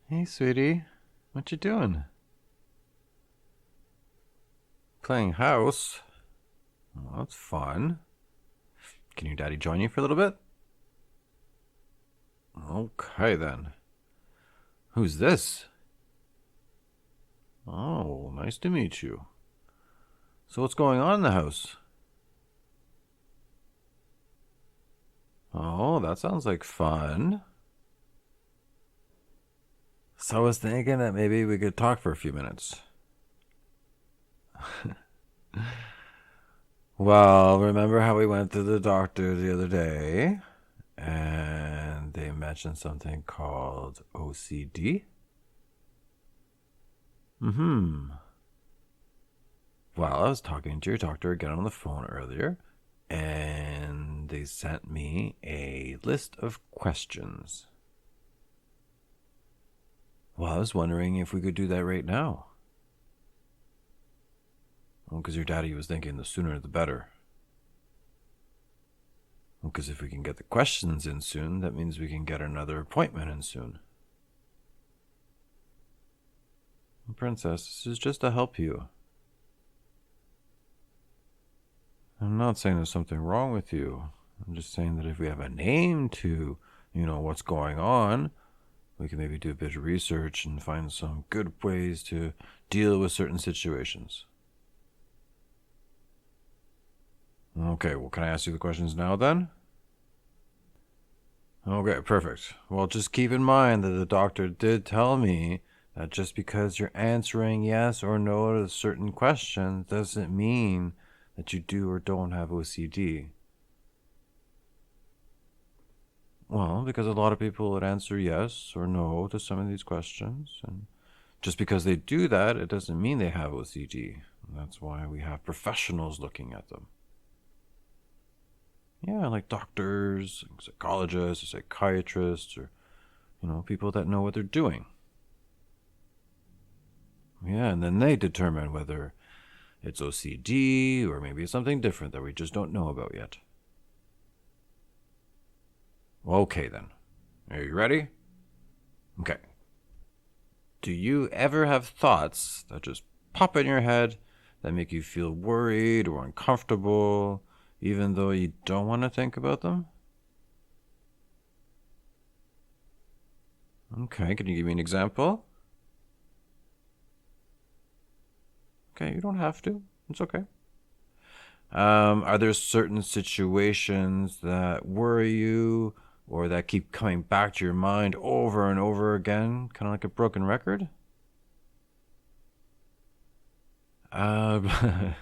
Hey, sweetie. What you doing? Playing house? Well, that's fun. Can your daddy join you for a little bit? Okay, then. Who's this? Oh, nice to meet you. So what's going on in the house? Oh, that sounds like fun. So I was thinking that maybe we could talk for a few minutes. Well, remember how we went to the doctor the other day and they mentioned something called OCD? Mm-hmm. Well, I was talking to your doctor again on the phone earlier, and they sent me a list of questions. Well, I was wondering if we could do that right now. Well, because your daddy was thinking the sooner the better. Well, because if we can get the questions in soon, that means we can get another appointment in soon. Princess, this is just to help you. I'm not saying there's something wrong with you. I'm just saying that if we have a name to, what's going on, we can maybe do a bit of research and find some good ways to deal with certain situations. Okay, well, can I ask you the questions now then? Okay, perfect. Well, just keep in mind that the doctor did tell me that just because you're answering yes or no to certain questions doesn't mean that you do or don't have OCD. Well, because a lot of people would answer yes or no to some of these questions, and just because they do that, it doesn't mean they have OCD. That's why we have professionals looking at them. Yeah, like doctors, psychologists, or psychiatrists, or, people that know what they're doing. Yeah, and then they determine whether it's OCD or maybe it's something different that we just don't know about yet. Okay, then. Are you ready? Okay. Do you ever have thoughts that just pop in your head that make you feel worried or uncomfortable, even though you don't want to think about them? Okay, can you give me an example? Okay, you don't have to. It's okay. Are there certain situations that worry you or that keep coming back to your mind over and over again, kind of like a broken record? Uh,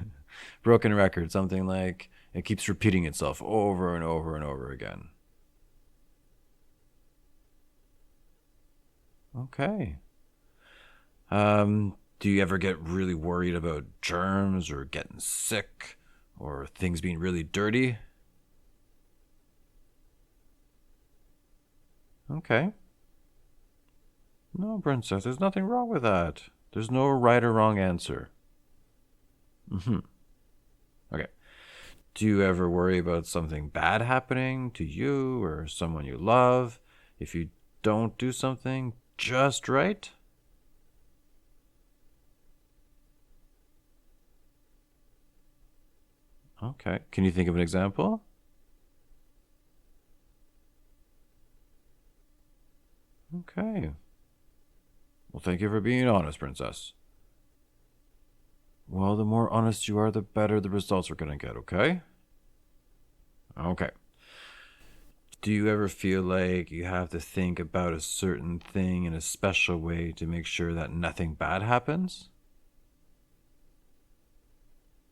broken record, something like it keeps repeating itself over and over and over again. Okay. Do you ever get really worried about germs or getting sick or things being really dirty? Okay. No, princess, there's nothing wrong with that. There's no right or wrong answer. Mm-hmm. Okay. Do you ever worry about something bad happening to you or someone you love if you don't do something just right? Okay. Can you think of an example? Okay. Well, thank you for being honest, princess. Well, the more honest you are, the better the results are going to get, okay? Okay. Do you ever feel like you have to think about a certain thing in a special way to make sure that nothing bad happens?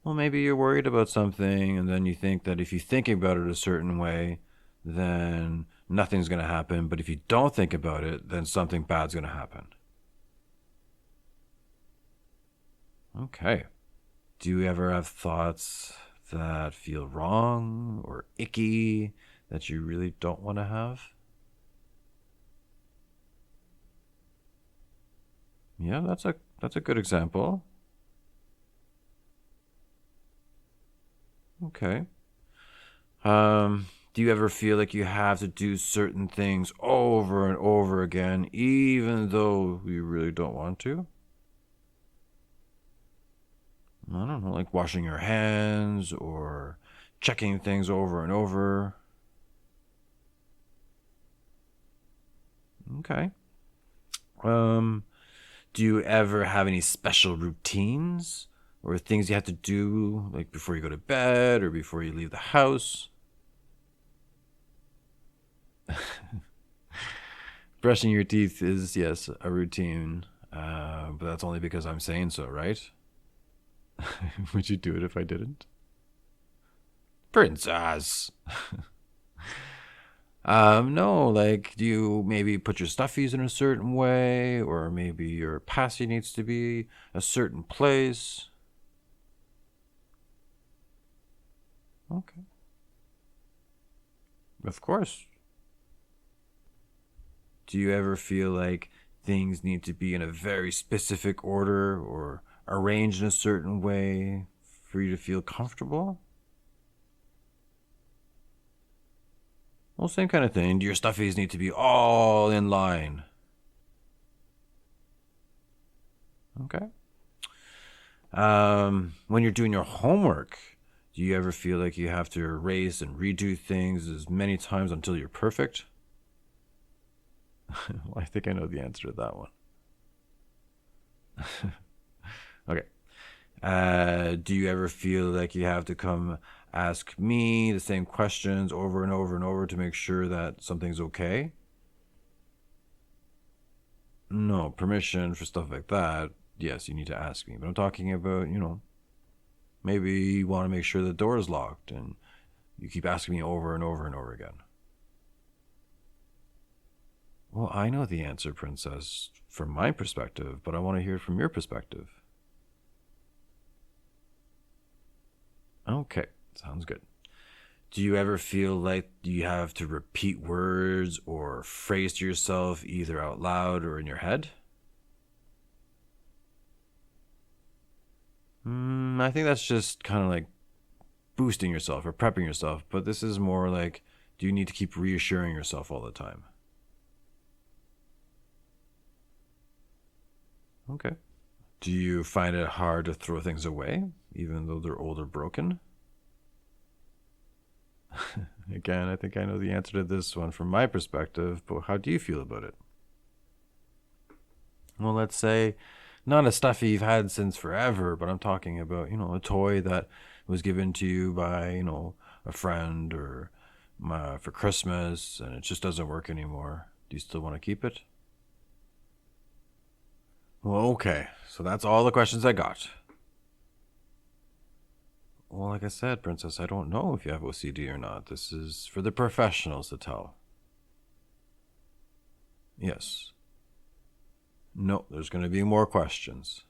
Well, maybe you're worried about something, and then you think that if you think about it a certain way, then nothing's going to happen. But if you don't think about it, then something bad's going to happen. Okay. Do you ever have thoughts that feel wrong or icky that you really don't want to have? Yeah, that's a good example. Okay. Do you ever feel like you have to do certain things over and over again, even though you really don't want to? I don't know, like washing your hands or checking things over and over. Okay. Um, do you ever have any special routines or things you have to do, like before you go to bed or before you leave the house? Brushing your teeth is, yes, a routine, but that's only because I'm saying so, right? Would you do it if I didn't? Princess. No, like, do you maybe put your stuffies in a certain way, or maybe your passy needs to be a certain place? Okay, of course. Do you ever feel like things need to be in a very specific order or arranged in a certain way for you to feel comfortable? Well, same kind of thing. Do your stuffies need to be all in line? Okay. When you're doing your homework, do you ever feel like you have to erase and redo things as many times until you're perfect? Well, I think I know the answer to that one. Okay. Do you ever feel like you have to come ask me the same questions over and over and over to make sure that something's okay? No, permission for stuff like that. Yes, you need to ask me. But I'm talking about, maybe you want to make sure the door is locked and you keep asking me over and over and over again. Well, I know the answer, Princess, from my perspective, but I want to hear it from your perspective. Okay, sounds good. Do you ever feel like you have to repeat words or phrase to yourself either out loud or in your head? I think that's just kind of like boosting yourself or prepping yourself, but this is more like, do you need to keep reassuring yourself all the time? Okay. Do you find it hard to throw things away, even though they're old or broken? Again, I think I know the answer to this one from my perspective, but how do you feel about it? Well, let's say not a stuffy you've had since forever, but I'm talking about, a toy that was given to you by, a friend or for Christmas and it just doesn't work anymore. Do you still want to keep it? Well, okay. So that's all the questions I got. Well, like I said, Princess, I don't know if you have OCD or not. This is for the professionals to tell. Yes. No, there's going to be more questions.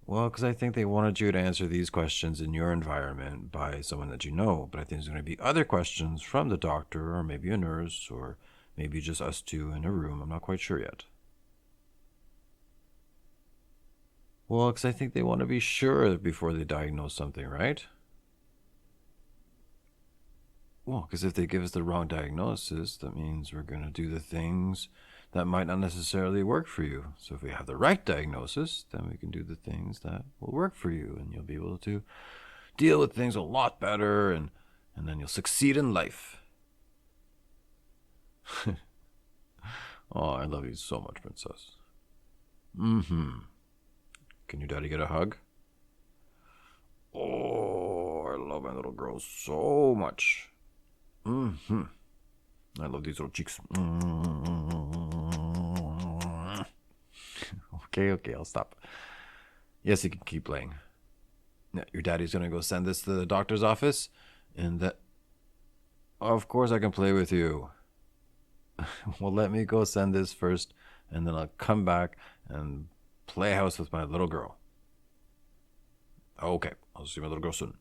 Well, because I think they wanted you to answer these questions in your environment by someone that you know, but I think there's going to be other questions from the doctor or maybe a nurse or maybe just us two in a room. I'm not quite sure yet. Well, because I think they want to be sure before they diagnose something, right? Well, because if they give us the wrong diagnosis, that means we're going to do the things that might not necessarily work for you. So if we have the right diagnosis, then we can do the things that will work for you, and you'll be able to deal with things a lot better, and then you'll succeed in life. Oh, I love you so much, Princess. Mm-hmm. Can your daddy get a hug? Oh, I love my little girl so much. Mm-hmm. I love these little cheeks. Okay, I'll stop. Yes, you can keep playing. Yeah, your daddy's gonna go send this to the doctor's office, and that. Of course, I can play with you. Well, let me go send this first, and then I'll come back and play house with my little girl. Okay, I'll see my little girl soon.